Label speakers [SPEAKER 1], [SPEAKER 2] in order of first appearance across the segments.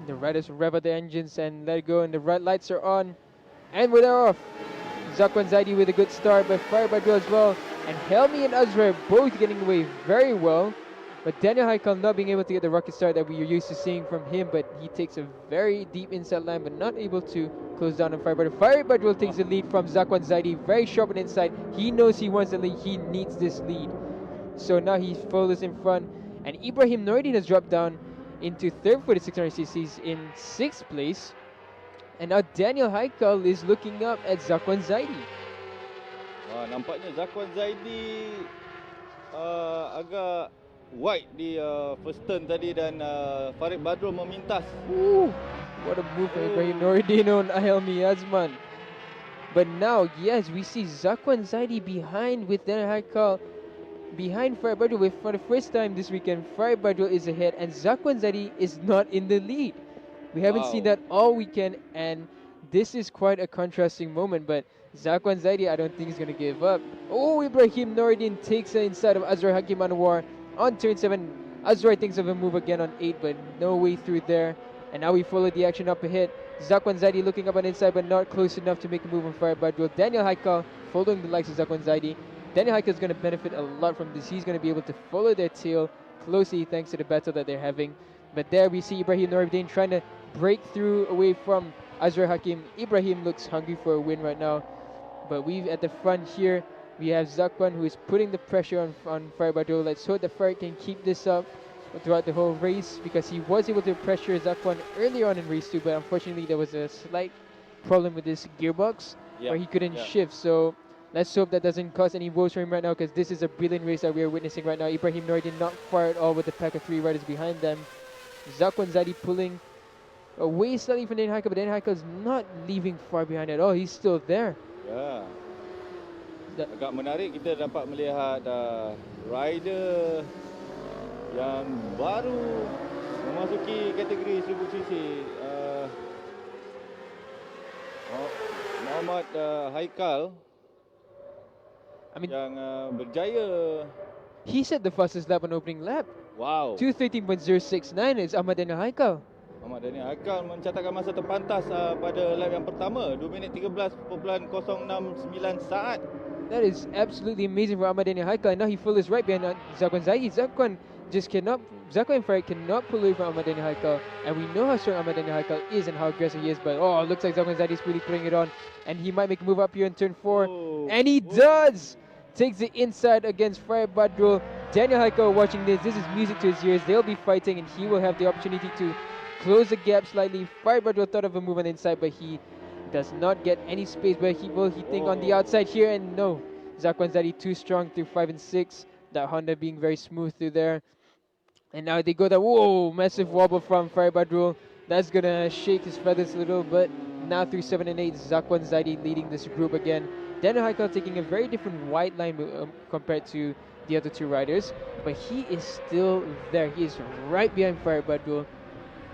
[SPEAKER 1] The riders rev up the engines and let go, and the red lights are on. And we're off. Zakuan Zaidi with a good start, but Firebird as well. And Helmi and Azra both getting away very well. But Daniel Haikal not being able to get the rocket start that we are used to seeing from him, but he takes a very deep inside line, but not able to close down on Firebird. Firebird will take the lead from Zakuan Zaidi, very sharp on the inside. He knows he wants the lead, he needs this lead. So now he follows in front, and Ibrahim Nordin has dropped down into third for the 600cc's in 6th place. And now Daniel Haikal is looking up at Zakuan Zaidi.
[SPEAKER 2] Nampaknya Zakuan Zaidi agak wide di first turn tadi, dan Farid Badrul memintas.
[SPEAKER 1] Ooh, what a move from Ibrahim Nordin on Helmi Azman. But now, yes, we see Zakuan Zaidi behind with Daniel Haikal. Behind Firebird, for the first time this weekend, Firebird is ahead and Zakuan Zaidi is not in the lead. We haven't seen that all weekend, and this is quite a contrasting moment, but Zakuan Zaidi, I don't think he's going to give up. Oh, Ibrahim Nordin takes it inside of Azrar Hakim Anwar on turn 7. Azrar thinks of a move again on 8, but no way through there. And now we follow the action up ahead. Zakuan Zaidi looking up on inside, but not close enough to make a move on Firebird. Daniel Haikal following the likes of Zakuan Zaidi. Daniel Haikal is going to benefit a lot from this. He's going to be able to follow their tail closely thanks to the battle that they're having. But there we see Ibrahim Nordin trying to break through away from Azrar Hakim. Ibrahim looks hungry for a win right now. But we've at the front here, we have Zakuan who is putting the pressure on Firebird. Let's hope that Firebird can keep this up throughout the whole race, because he was able to pressure Zakuan earlier on in race 2, but unfortunately there was a slight problem with this gearbox where he couldn't shift. So let's hope that doesn't cause any woes for him right now, because this is a brilliant race that we are witnessing right now. Ibrahim Nordin not far at all with the pack of 3 riders behind them. Zakuan Zaidi pulling away slightly from Daniel Haikal, but Daniel Haikal is not leaving far behind at all. He's still there.
[SPEAKER 2] Ya. Agak menarik kita dapat melihat rider yang baru memasuki kategori 1000cc. Muhammad Haikal, yang berjaya.
[SPEAKER 1] He set the fastest lap on opening lap.
[SPEAKER 2] Wow.
[SPEAKER 1] 2:13.069 is Ahmad Daniel Haikal.
[SPEAKER 2] Ahmad Daniel Haikal mencatatkan masa terpantas pada lap yang pertama, 2 minit 13.069 saat.
[SPEAKER 1] That is absolutely amazing for Ahmad Daniel Haikal. And now he follows right behind Zakuan Zaidi. Zakuan and Farid cannot pull away from Ahmad Daniel Haikal. And we know how strong Ahmad Daniel Haikal is and how aggressive he is. But oh, it looks like Zakuan Zaidi is really putting it on. And he might make a move up here in turn 4. And he does! Takes it inside against Farid Badrul. Daniel Haikal watching this. This is music to his ears. They'll be fighting and he will have the opportunity to close the gap slightly. Farid Badrul thought of a move on the inside, but he does not get any space. But he think on the outside here, and no. Zakuan Zaidi too strong through 5 and 6. That Honda being very smooth through there. And now they go that, whoa, massive wobble from Farid Badrul. That's going to shake his feathers a little, but now through 7 and 8, Zakuan Zaidi leading this group again. Daniel Haikal taking a very different wide line compared to the other 2 riders, but he is still there. He is right behind Farid Badrul,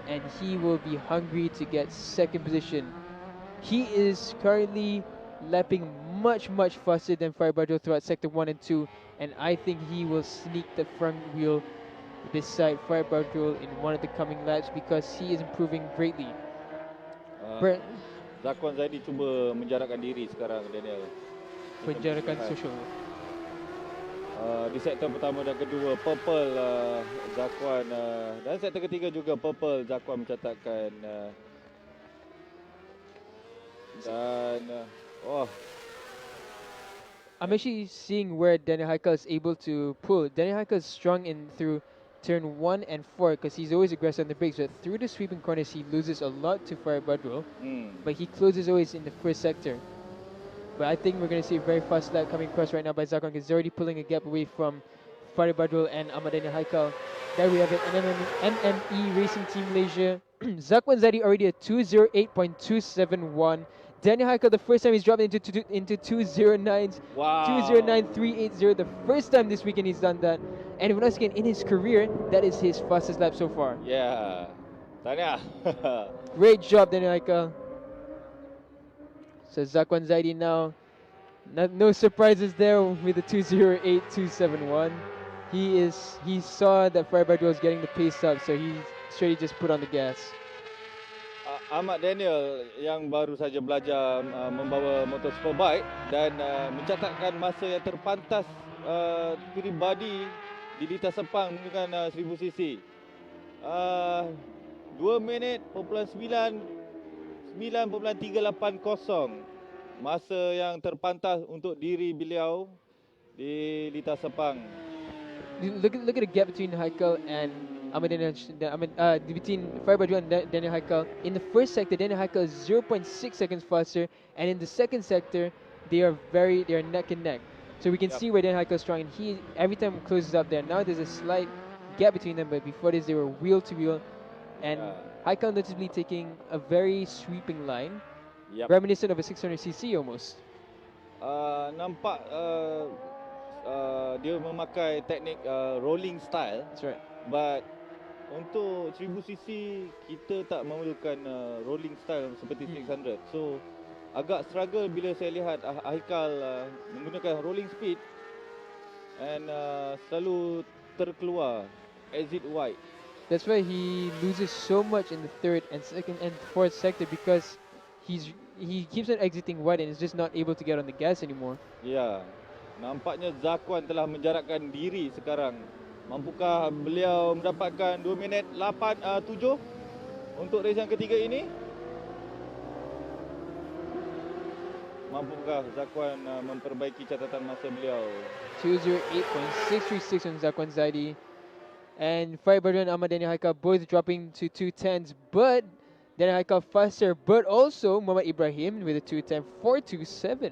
[SPEAKER 1] and he will be hungry to get 2nd position. He is currently lapping much faster than Farid Badrul throughout sector 1 and 2, and I think he will sneak the front wheel beside Farid Badrul in one of the coming laps, because he is improving greatly.
[SPEAKER 2] Zakuan Zaidi cuba menjarakkan diri sekarang, Daniel.
[SPEAKER 1] Menjarakkan social.
[SPEAKER 2] Di sektor pertama dan kedua, purple Zakuan, dan sektor ketiga juga purple Zakuan mencatatkan. Dan
[SPEAKER 1] I'm actually seeing where Daniel Haikal is able to pull. Daniel Haikal is strong in through turn 1 and 4 because he's always aggressive on the brakes, but through the sweeping corners he loses a lot to Farid Badrul, but he closes always in the first sector. But I think we're going to see a very fast lap coming across right now by Zakuan, because he's already pulling a gap away from Farid Badrul and Ahmad Daniel Haikal. There we have it, MME Racing Team Malaysia. Zakuan Zaidi already at 208.271. Daniel Haikal, the first time he's dropped into 209s.
[SPEAKER 2] Wow.
[SPEAKER 1] 209.380. The first time this weekend he's done that. And once again, in his career, that is his fastest lap so far.
[SPEAKER 2] Yeah. Tanya.
[SPEAKER 1] Great job, Daniel Haikal. So Zakuan Zaidi now, no surprises there with the 208.271. He saw that Firebird was getting the pace up, so he straight just put on the gas.
[SPEAKER 2] Ahmad Daniel yang baru saja belajar membawa motor Superbike dan mencatatkan masa yang terpantas peribadi di lintas Sepang menggunakan 1000 cc. 2 minit 9.380 masa yang terpantas untuk diri beliau di lintas Sepang.
[SPEAKER 1] Look at the gap between Haikal and between Firebird and Daniel Haikal. In the first sector, Daniel Haikal is 0.6 seconds faster, and in the second sector, they are neck and neck. So we can see where Daniel Haikal is strong, and he every time closes up there. Now there's a slight gap between them, but before this they were wheel to wheel, and Haikal noticeably taking a very sweeping line, reminiscent of a 600cc almost.
[SPEAKER 2] Nampak dia memakai teknik rolling style.
[SPEAKER 1] That's right.
[SPEAKER 2] But untuk 1000cc kita tak memerlukan rolling style seperti 600. So agak struggle bila saya lihat Haikal menggunakan rolling speed and selalu terkeluar exit wide.
[SPEAKER 1] That's why he loses so much in the third and second and fourth sector, because he keeps on exiting wide and is just not able to get on the gas anymore.
[SPEAKER 2] Ya, nampaknya Zakuan telah menjarakkan diri sekarang. Mampukah beliau mendapatkan 2 minit 7 untuk race yang ketiga ini? Mampukah Zakuan memperbaiki catatan masa beliau?
[SPEAKER 1] 208.636 on Zakuan Zaidi. And Firebird and Ahmad Daniel Haikal both dropping to 210s, but Daniel Haikal faster, but also Muhammad Ibrahim with a 210.427.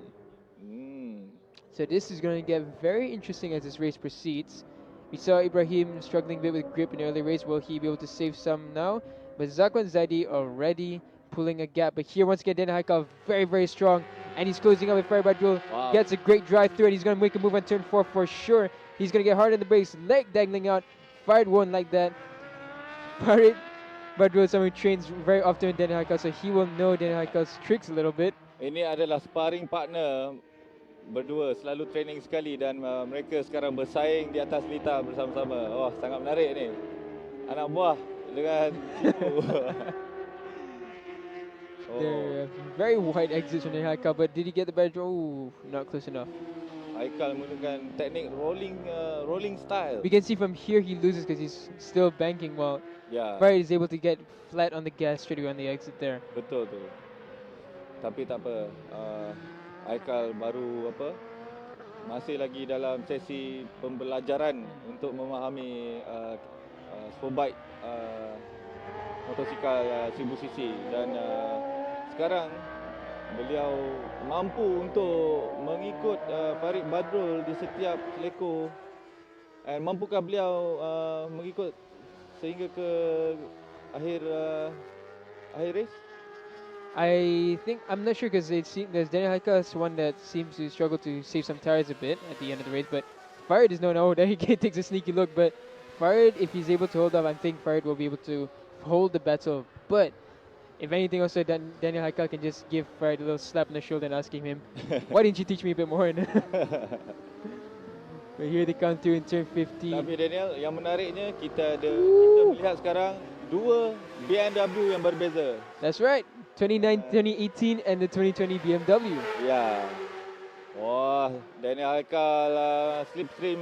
[SPEAKER 1] So this is going to get very interesting as this race proceeds. We saw Ibrahim struggling a bit with grip in the early race. Will he be able to save some now? But Zakuan Zaidi already pulling a gap. But here once again, Daniel Haikal very, very strong. And he's closing up with Firebird. Gets a great drive through, and he's going to make a move on turn 4 for sure. He's going to get hard on the brakes, leg dangling out. Fired won't like that. Fired Badrul, someone who trains very often with Daniel Haikal, so he will know Daniel Haikal's tricks a little bit.
[SPEAKER 2] Ini adalah sparring partner berdua, selalu training sekali, dan mereka sekarang bersaing di atas litar bersama-sama. Oh, sangat menarik ni. Anak buah dengan cikgu.
[SPEAKER 1] They're very wide exits from Daniel Haikal, but did he get the better? Oh, not close enough.
[SPEAKER 2] Haikal menggunakan teknik rolling style.
[SPEAKER 1] We can see from here he loses because he's still banking, while Firebird is able to get flat on the gas straight away on the exit there.
[SPEAKER 2] Betul tu. Tapi tak apa. Haikal baru masih lagi dalam sesi pembelajaran untuk memahami Superbike motosikal 1000cc, dan sekarang beliau mampu untuk mengikut Farid Badrul di setiap seleko. And mampukah beliau mengikut sehingga ke akhir race?
[SPEAKER 1] I'm not sure, because there's Daniel Haikal is one that seems to struggle to save some tires a bit at the end of the race, but Farid is known. Oh, there he takes a sneaky look, but Farid, if he's able to hold up, I think Farid will be able to hold the battle. But if anything, also Daniel Haikal can just give Farid a little slap on the shoulder and asking him, why didn't you teach me a bit more? But here they come through in turn 15.
[SPEAKER 2] Tapi Daniel, yang menariknya kita melihat sekarang dua BMW yang berbeza.
[SPEAKER 1] That's right, 2018 and the 2020 BMW.
[SPEAKER 2] Ya. Wah, Daniel Haikal slipstream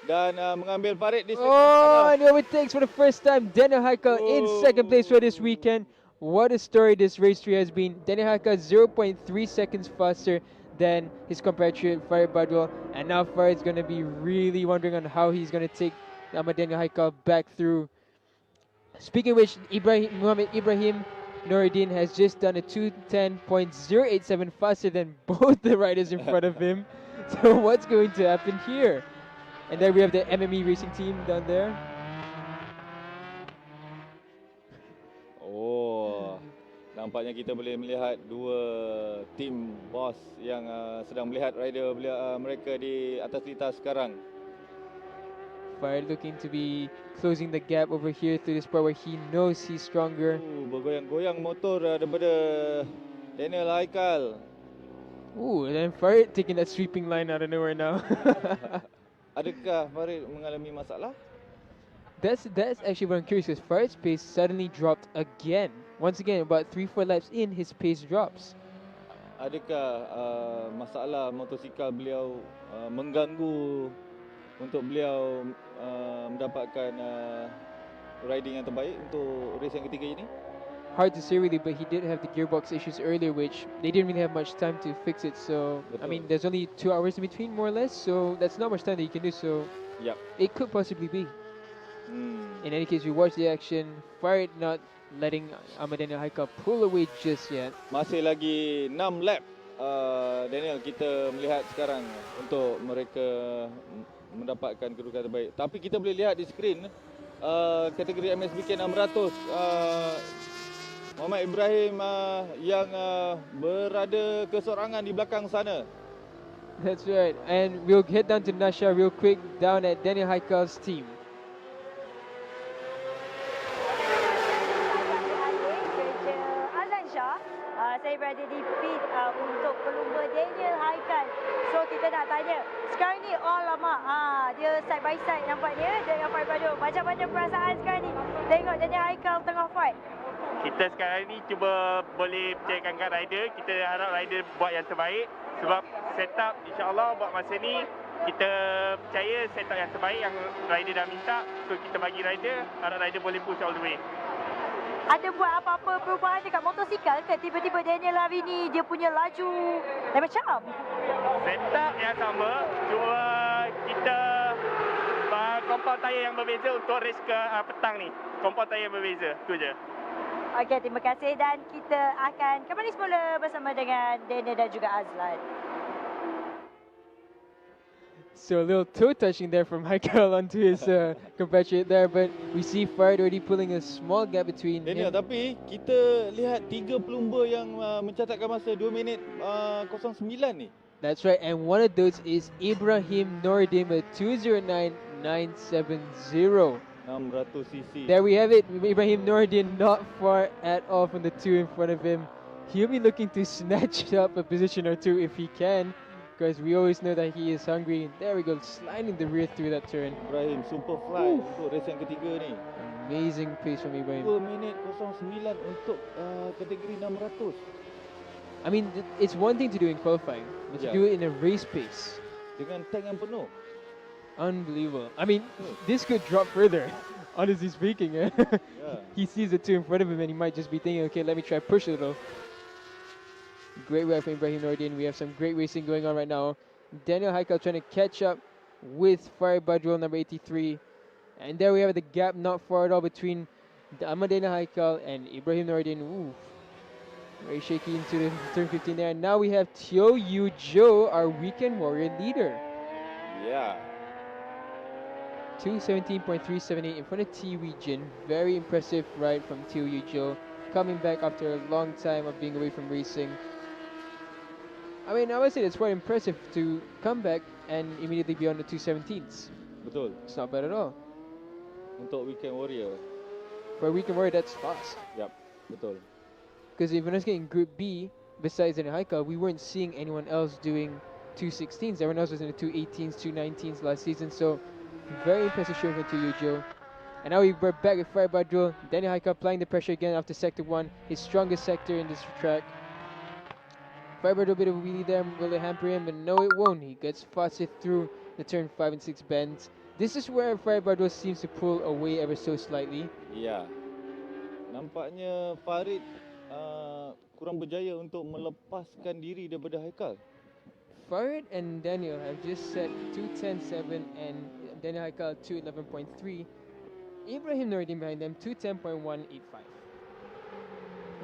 [SPEAKER 2] dan mengambil Farid di
[SPEAKER 1] and he overtakes for the first time Daniel Haikal in second place for this weekend. What a story this race 3 has been. Daniel Haikal 0.3 seconds faster than his compatriot Firebird, and now Farid's going to be really wondering on how he's going to take Daniel Haikal back through. Speaking of which, Muhammad Ibrahim Nordin has just done a 210.087 faster than both the riders in front of him. So what's going to happen here? And there we have the MME racing team down there.
[SPEAKER 2] Nampaknya kita boleh melihat dua tim bos yang sedang melihat rider mereka di atas litar sekarang.
[SPEAKER 1] Fire looking to be closing the gap over here through this part where he knows he's stronger.
[SPEAKER 2] Bergoyang-goyang motor daripada Daniel Haikal.
[SPEAKER 1] And then Farid taking that sweeping line out of nowhere now.
[SPEAKER 2] Adakah Farid mengalami masalah?
[SPEAKER 1] That's actually what I'm curious, because Farid's pace suddenly dropped again. once again, about 3-4 laps in, his pace drops.
[SPEAKER 2] Adakah masalah motosikal beliau mengganggu untuk beliau mendapatkan riding yang terbaik untuk race yang ketiga ini?
[SPEAKER 1] Hard to say really, but he did have the gearbox issues earlier, which they didn't really have much time to fix it. So, I mean, there's only 2 hours in between, more or less. So, that's not much time that you can do. So,
[SPEAKER 2] Yep.
[SPEAKER 1] it could possibly be. In any case, we watch the action. Firebird not letting Daniel Haikal pull away just yet.
[SPEAKER 2] Masih lagi 6 lap, Daniel, kita melihat sekarang untuk mereka mendapatkan kedudukan terbaik. Tapi kita boleh lihat di skrin kategori MSBK 600, Muhammad Ibrahim yang berada kesorangan di belakang sana.
[SPEAKER 1] That's right. And we'll head down to Nasha real quick, down at Daniel Haikal's team.
[SPEAKER 3] Saya berada di pit untuk pelumba Daniel Haikal. So kita nak tanya, sekarang ni alamak, dia side by side nampaknya dengan Firebird. Macam mana perasaan sekarang ni tengok Daniel Haikal tengah fight?
[SPEAKER 4] Kita sekarang ni cuba boleh percayakan kat rider. Kita harap rider buat yang terbaik. Sebab setup insyaAllah buat masa ni kita percaya setup yang terbaik yang rider dah minta. So kita bagi rider, harap rider boleh push all the way.
[SPEAKER 3] Ada buat apa-apa perubahan dekat motosikal ke? Tiba-tiba Daniel hari ni dia punya laju lain macam?
[SPEAKER 4] Setup yang sama, cuma kita compound tayar yang berbeza untuk race ke petang ni. Compound tayar yang berbeza, tu je.
[SPEAKER 3] Okey, terima kasih dan kita akan kembali semula bersama dengan Daniel dan juga Azlan.
[SPEAKER 1] So a little toe touching there from Haikal onto his compatriot there, but we see Firebird already pulling a small gap between
[SPEAKER 2] Daniel,
[SPEAKER 1] him.
[SPEAKER 2] tapi kita lihat 3 pelumba yang mencatatkan masa 2 minit 09 ni.
[SPEAKER 1] That's right, and one of those is Ibrahim Nordin with 209.970.
[SPEAKER 2] 600cc.
[SPEAKER 1] There we have it, Ibrahim Nordin not far at all from the 2 in front of him. He'll be looking to snatch up a position or 2 if he can, because we always know that he is hungry. There we go, sliding the rear through that turn.
[SPEAKER 2] Ibrahim Superfly untuk race yang ketiga ni.
[SPEAKER 1] Amazing pace from Ibrahim.
[SPEAKER 2] 2 minit 09 untuk kategori 600.
[SPEAKER 1] I mean, it's one thing to do in qualifying, but to do it in a race pace.
[SPEAKER 2] Dengan tank yang penuh.
[SPEAKER 1] Unbelievable. I mean, this could drop further, honestly speaking. He sees the 2 in front of him and he might just be thinking, okay, let me try push a little. Great ride from Ibrahim Nordin. We have some great racing going on right now. Daniel Haikal trying to catch up with Firebird number 83. And there we have the gap not far at all between Daniel Haikal and Ibrahim Nordin. Ooh, very shaky into the turn 15 there. And now we have Teo Yujo, our weekend warrior leader.
[SPEAKER 2] Yeah.
[SPEAKER 1] 217.378 in front of T Region. Very impressive ride from Teo Yujo, coming back after a long time of being away from racing. I mean, I would say it's quite impressive to come back and immediately be on the 217s.
[SPEAKER 2] Betul.
[SPEAKER 1] It's not bad at all.
[SPEAKER 2] Untuk weekend warrior.
[SPEAKER 1] For a weekend warrior, that's fast.
[SPEAKER 2] Yap, betul.
[SPEAKER 1] Because even us getting Group B, besides in Haikal, we weren't seeing anyone else doing 216s. Everyone else was in the 218s, 219s last season. So, very impressive show from Teo Yujo. And now we're back with Firebird. Daniel Haikal applying the pressure again after Sector 1, his strongest sector in this track. Firebird a bit of a wheelie there, will it hamper him? But no, it won't. He gets faster through the turn 5 and 6 bends. This is where Firebird seems to pull away ever so slightly.
[SPEAKER 2] Ya, nampaknya Farid kurang berjaya untuk melepaskan diri daripada Haikal.
[SPEAKER 1] Farid and Daniel have just set 2:10.7 and Daniel Haikal 2:11.3. Ibrahim Nordin behind them 2:10.185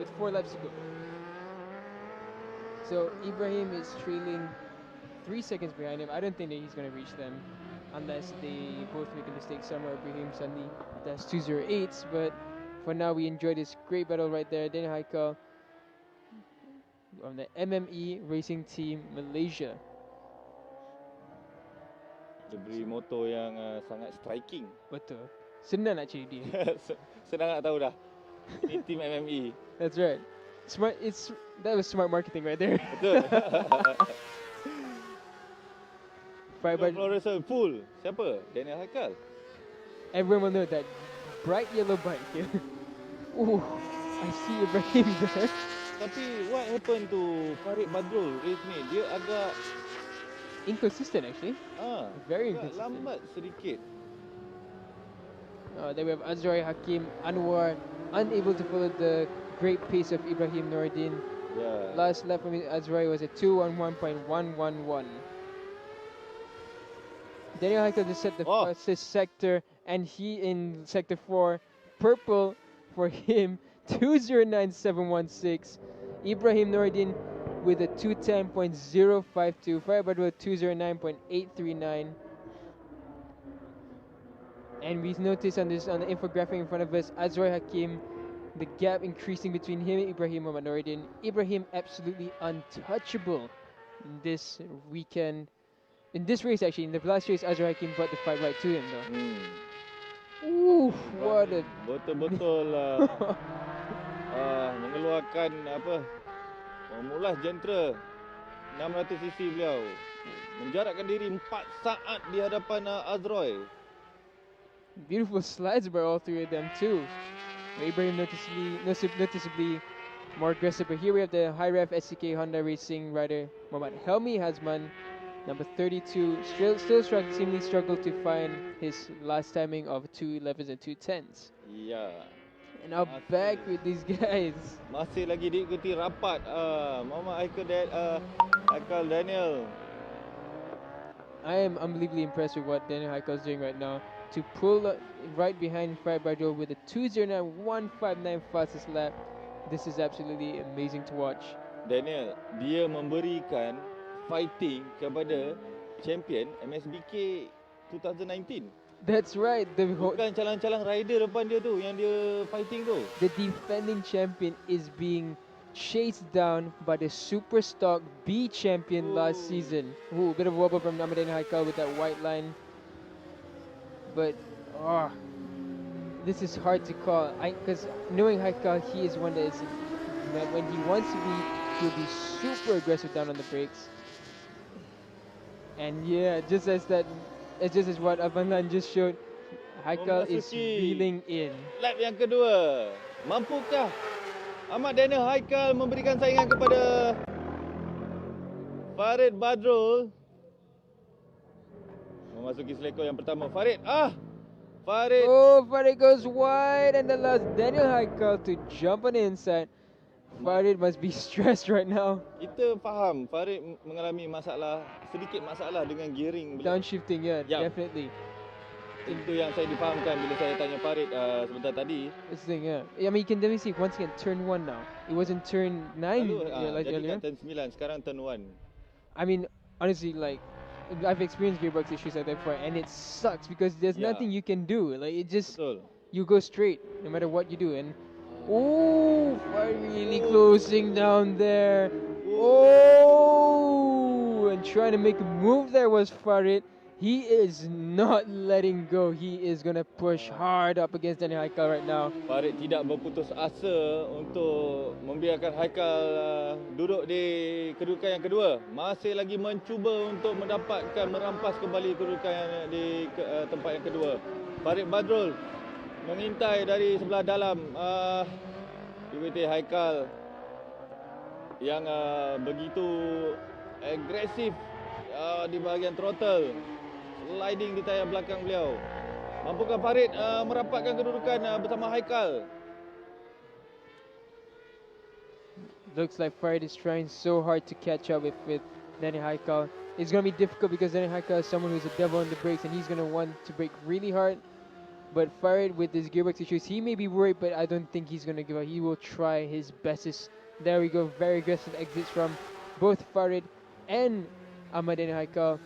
[SPEAKER 1] with 4 laps to go. So Ibrahim is trailing 3 seconds behind him. I don't think that he's going to reach them unless they both make a mistake somewhere. Ibrahim suddenly does 2:08s, but for now we enjoy this great battle right there. Daniel Haikal on the MME Racing Team Malaysia.
[SPEAKER 2] Dia beri motor yang sangat striking.
[SPEAKER 1] Betul. Senang nak cari dia.
[SPEAKER 2] Senang nak tahu dah. Ini tim MME.
[SPEAKER 1] That's right. Smart. That was smart marketing right there.
[SPEAKER 2] Betul.
[SPEAKER 1] Firebird.
[SPEAKER 2] Fluorescent full. Siapa? Daniel Haikal.
[SPEAKER 1] Everyone will know that bright yellow bike. Ooh. I see Ibrahim there.
[SPEAKER 2] Tapi what happened to Farid Badrul race ni? Dia agak
[SPEAKER 1] Inconsistent actually. Very
[SPEAKER 2] agak
[SPEAKER 1] inconsistent.
[SPEAKER 2] lambat sedikit.
[SPEAKER 1] Then we have Azrai Hakim Anwar, unable to follow the great pace of Ibrahim Nordin.
[SPEAKER 2] Yeah.
[SPEAKER 1] Last lap from Azrai was a 2:11.111. Daniel Haikal just set the fastest sector, and he in sector 4, purple for him, 2:09.716. Ibrahim Nordin with a 2:10.052. Firebird with 2:09.839. And we notice on the infographic in front of us, Azrai Hakim, the gap increasing between him and Ibrahim Nordin. Ibrahim absolutely untouchable this weekend. In this race actually, in the last race, Azrai Hakim brought the fight right to him though. Ooh, what a...
[SPEAKER 2] Betul-betul mengeluarkan Formulah Jentera 600cc beliau. Menjarakkan diri 4 saat di hadapan Azrai.
[SPEAKER 1] Beautiful slides by all three of them too. Ibrahim noticeably more aggressive. But here we have the high ref SCK Honda Racing rider Muhammad Helmi Hazman, number 32, still seemingly struggled to find his last timing of 2:11s and 2:10s.
[SPEAKER 2] Yeah.
[SPEAKER 1] And now back with these guys.
[SPEAKER 2] Masih lagi diikuti rapat Muhammad Haikal Daniel.
[SPEAKER 1] I am unbelievably impressed with what Daniel Haikal is doing right now. To pull right behind Firebird with a 2:09.159 fastest lap. This is absolutely amazing to watch.
[SPEAKER 2] Daniel, dia memberikan fighting kepada champion MSBK 2019.
[SPEAKER 1] That's right.
[SPEAKER 2] Bukan calang-calang rider depan dia tu yang dia fighting tu.
[SPEAKER 1] The defending champion is being chased down by the super stock B champion last season. Ooh, a bit of a wobble from Daniel Haikal with that white line. But this is hard to call. Because knowing Haikal, he is one that is, when he wants to be, he'll be super aggressive down on the brakes. And yeah, just as what Abanlan just showed, Haikal is reeling in.
[SPEAKER 2] Lap yang kedua, mampukah Ahmad Daniel Haikal memberikan saingan kepada Farid Badrul? Memasuki selekor yang pertama. Farid.
[SPEAKER 1] Farid goes wide, and allows Daniel Haikal to jump on the inside. Farid must be stressed right now.
[SPEAKER 2] Kita faham Farid mengalami sedikit masalah dengan gearing beliau.
[SPEAKER 1] Downshifting, yeah, definitely.
[SPEAKER 2] Itu yang saya difahamkan bila saya tanya Farid sebentar tadi.
[SPEAKER 1] This thing, yeah. I mean, you can definitely see once again turn 1 now. It wasn't turn 9 like
[SPEAKER 2] jadi
[SPEAKER 1] earlier.
[SPEAKER 2] Turn 9, sekarang turn 1.
[SPEAKER 1] I mean, honestly, like, I've experienced gearbox issues like that before, and it sucks because there's nothing you can do. Like, it just, you go straight no matter what you do. And Farid really closing down there. And trying to make a move there was Farid. He is not letting go. He is going to push hard up against Daniel Haikal right now.
[SPEAKER 2] Farid tidak berputus asa untuk membiarkan Haikal duduk di kedudukan yang kedua. Masih lagi mencuba untuk merampas kembali kedudukan di tempat yang kedua. Farid Badrul mengintai dari sebelah dalam UBT Haikal yang begitu agresif di bahagian throttle. Sliding di tayar belakang beliau. Mampukah Farid merapatkan kedudukan bersama Haikal?
[SPEAKER 1] Looks like Farid is trying so hard to catch up with Daniel Haikal. It's going to be difficult because Daniel Haikal is someone who's a devil on the brakes, and he's going to want to brake really hard. But Farid, with his gearbox issues, he may be worried, but I don't think he's going to give up. He will try his bestest. There we go. Very aggressive exits from both Farid and Ahmad Daniel Haikal.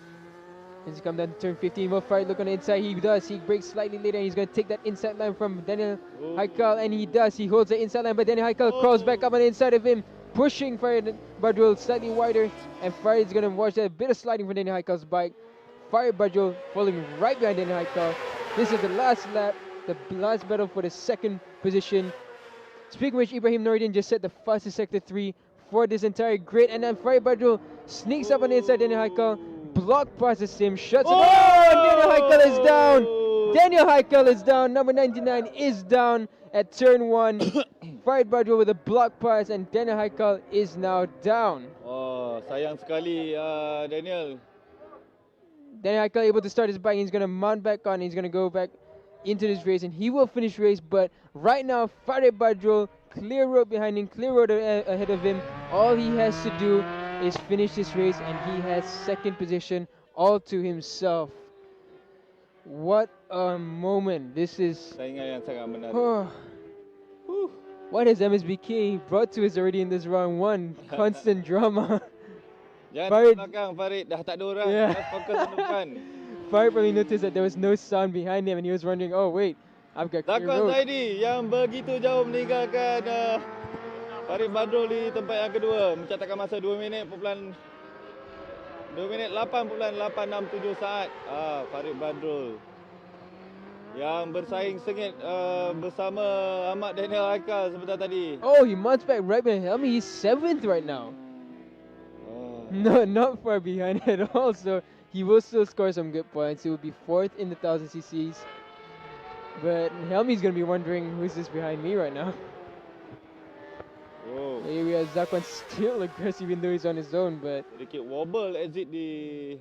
[SPEAKER 1] As he comes down to turn 15, will Farid look on the inside? He does. He brakes slightly later, and he's going to take that inside line from Daniel Haikal, and he does. He holds the inside line, but Daniel Haikal crawls back up on the inside of him, pushing Farid Badrul slightly wider, and Farid's going to watch that. A bit of sliding from Daniel Haikal's bike. Farid Badrul falling right behind Daniel Haikal. This is the last lap, the last battle for the second position. Speaking of which, Ibrahim Nordin just set the fastest sector 3 for this entire grid, and then Farid Badrul sneaks up on the inside Daniel Haikal. Block passes him, shuts it. And Daniel Haikal is down. Daniel Haikal is down. Number 99 is down at turn 1. Firebird with a block pass, and Daniel Haikal is now down.
[SPEAKER 2] Oh, sayang sekali Daniel.
[SPEAKER 1] Daniel Haikal able to start his bike. He's going to mount back on. He's going to go back into this race, and he will finish race. But right now, Firebird, clear road behind him, clear road ahead of him. All he has to do is finish this race, and he has second position all to himself. What a moment. This is...
[SPEAKER 2] Saingan yang sangat menarik.
[SPEAKER 1] What has MSBK brought to us already in this round 1? Constant drama.
[SPEAKER 2] Jangan
[SPEAKER 1] Farid.
[SPEAKER 2] belakang Farid, dah tak ada orang.
[SPEAKER 1] Yeah.
[SPEAKER 2] Just fokus on depan.
[SPEAKER 1] Farid probably noticed that there was no sound behind him, and he was wondering, oh wait, I've got clear
[SPEAKER 2] Zakuan
[SPEAKER 1] road.
[SPEAKER 2] Zaidi yang begitu jauh meninggalkan Farid Badrul di tempat yang kedua, mencatatkan masa 2 minit 8.867 saat. Farid Badrul yang bersaing sengit bersama Ahmad Daniel Haikal sebentar tadi.
[SPEAKER 1] Oh, he mounts back right behind him. He's 7th right now. No, not far behind at all. So he will still score some good points. He will be 4th in the 1000 cc's. But Helmi's gonna be wondering who's this behind me right now.
[SPEAKER 2] Oh.
[SPEAKER 1] Here we have Zakuan still aggressive even though he's on his own, but
[SPEAKER 2] Sedikit wobble exit di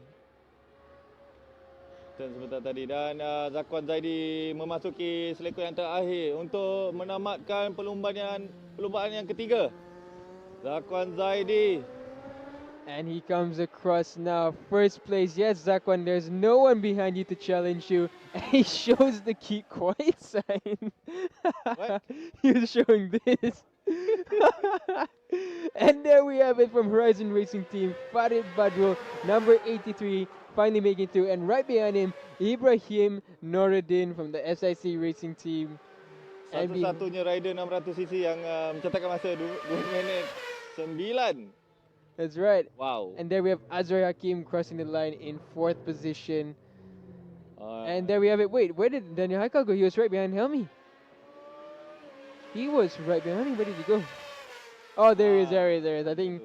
[SPEAKER 2] turn sebentar tadi, dan Zakuan Zaidi memasuki selekor yang terakhir untuk menamatkan perlombaan yang ketiga. Zakuan Zaidi.
[SPEAKER 1] and he comes across now. First place, yes, Zakuan, there's no one behind you to challenge you. And he shows the keep quiet sign.
[SPEAKER 2] What?
[SPEAKER 1] He was showing this. And there we have it from Horizon Racing Team. Farid Badrul, number 83, finally making through. And right behind him, Ibrahim Nordin from the SIC Racing Team.
[SPEAKER 2] Satu-satunya rider 600cc yang mencatatkan masa 2 minit 9.
[SPEAKER 1] That's right.
[SPEAKER 2] Wow.
[SPEAKER 1] And there we have Azrael Hakim crossing the line in 4th position. And there we have it. Wait, where did Daniel Haikal go? He was right behind Helmi. He was right behind him. Where did he go? Oh, there he is. There he is. I think